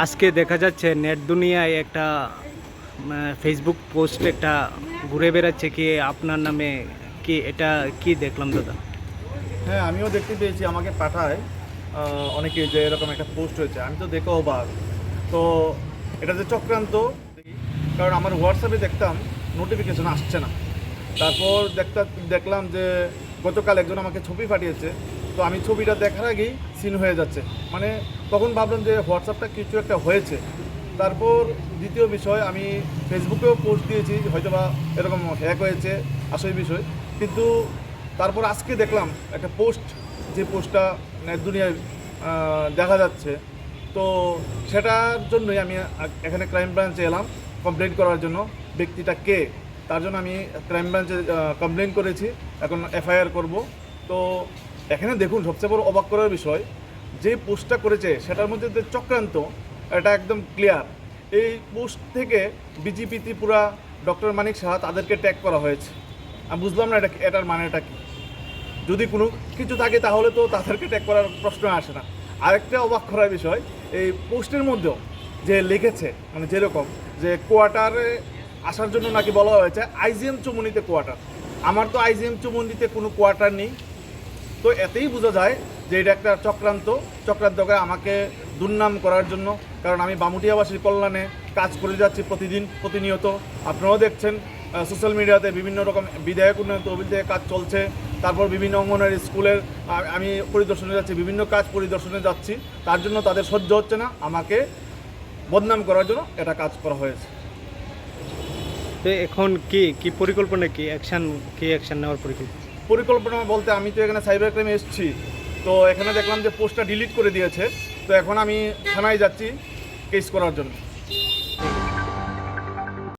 আজকে দেখা যাচ্ছে নেট দুনিয়ায় একটা ফেসবুক পোস্ট একটা ঘুরে বেড়াচ্ছে কি আপনার নামে, কি এটা কি দেখলাম দাদা? হ্যাঁ, আমিও দেখতে পেয়েছি, আমাকে পাঠায় অনেকে যে এরকম একটা পোস্ট হয়েছে। আমি তো দেখে অবাক। তো এটা যে চক্রান্ত, কারণ আমার হোয়াটসঅ্যাপে দেখতাম নোটিফিকেশন আসছে না। তারপর দেখলাম যে গতকাল একজন আমাকে ছবি পাঠিয়েছে। তো আমি ছবিটা দেখার আগেই সিন হয়ে যাচ্ছে, মানে তখন ভাবলাম যে হোয়াটসঅ্যাপটা কিছু একটা হয়েছে। তারপর দ্বিতীয় বিষয়, আমি ফেসবুকেও পোস্ট দিয়েছি হয়তোবা এরকম হ্যাক হয়েছে আসল বিষয়। কিন্তু তারপর আজকে দেখলাম একটা পোস্ট, যে পোস্টটা নেট দুনিয়ায় দেখা যাচ্ছে। তো সেটার জন্যই আমি এখানে ক্রাইম ব্রাঞ্চে এলাম কমপ্লেন করার জন্য। ব্যক্তিটা কে তার জন্য আমি ক্রাইম ব্রাঞ্চে কমপ্লেন করেছি, এখন এফআইআর করব। তো এখানে দেখুন, সবচেয়ে বড় অবাক করার বিষয়, যে পোস্টটা করেছে সেটার মধ্যে যে চক্রান্ত, এটা একদম ক্লিয়ার। এই পোস্ট থেকে বিজেপি ত্রিপুরা, ডক্টর মানিক সাহা তাদেরকে ট্যাগ করা হয়েছে। আমি বুঝলাম না এটার মানেটা কি। যদি কোনো কিছু থাকে তাহলে তো তাদেরকে ট্যাগ করার প্রশ্ন আসে না। আরেকটা অবাক করার বিষয়, এই পোস্টের মধ্যেও যে লিখেছে, মানে যেরকম যে কোয়ার্টারে আসার জন্য নাকি বলা হয়েছে আইজিএম চুমুনিতে কোয়ার্টার। আমার তো আইজিএম চুমুনিতে কোনো কোয়ার্টার নেই। তো এতেই বোঝা যায় যে এটা একটা চক্রান্ত করে আমাকে দুর্নাম করার জন্য। কারণ আমি বামুটিয়াবাসীর কল্যাণে কাজ করে যাচ্ছি প্রতিনিয়ত। আপনারাও দেখছেন সোশ্যাল মিডিয়াতে বিভিন্ন রকম বিধায়ক উন্নয়ন তহবিল থেকে কাজ চলছে। তারপর বিভিন্ন অঙ্গনওয়াড়ি স্কুলের আমি পরিদর্শনে যাচ্ছি, বিভিন্ন কাজ পরিদর্শনে যাচ্ছি। তার জন্য তাদের সহ্য হচ্ছে না, আমাকে বদনাম করার জন্য এটা কাজ করা হয়েছে। তো এখন কি কি পরিকল্পনা, কি অ্যাকশন নেওয়ার পরিকল্পনা বলতে, আমি তো এখানে সাইবার ক্রাইমে এসেছি। তো এখানে দেখলাম যে পোস্টটা ডিলিট করে দিয়েছে। তো এখন আমি থানায় যাচ্ছি কেস করার জন্য।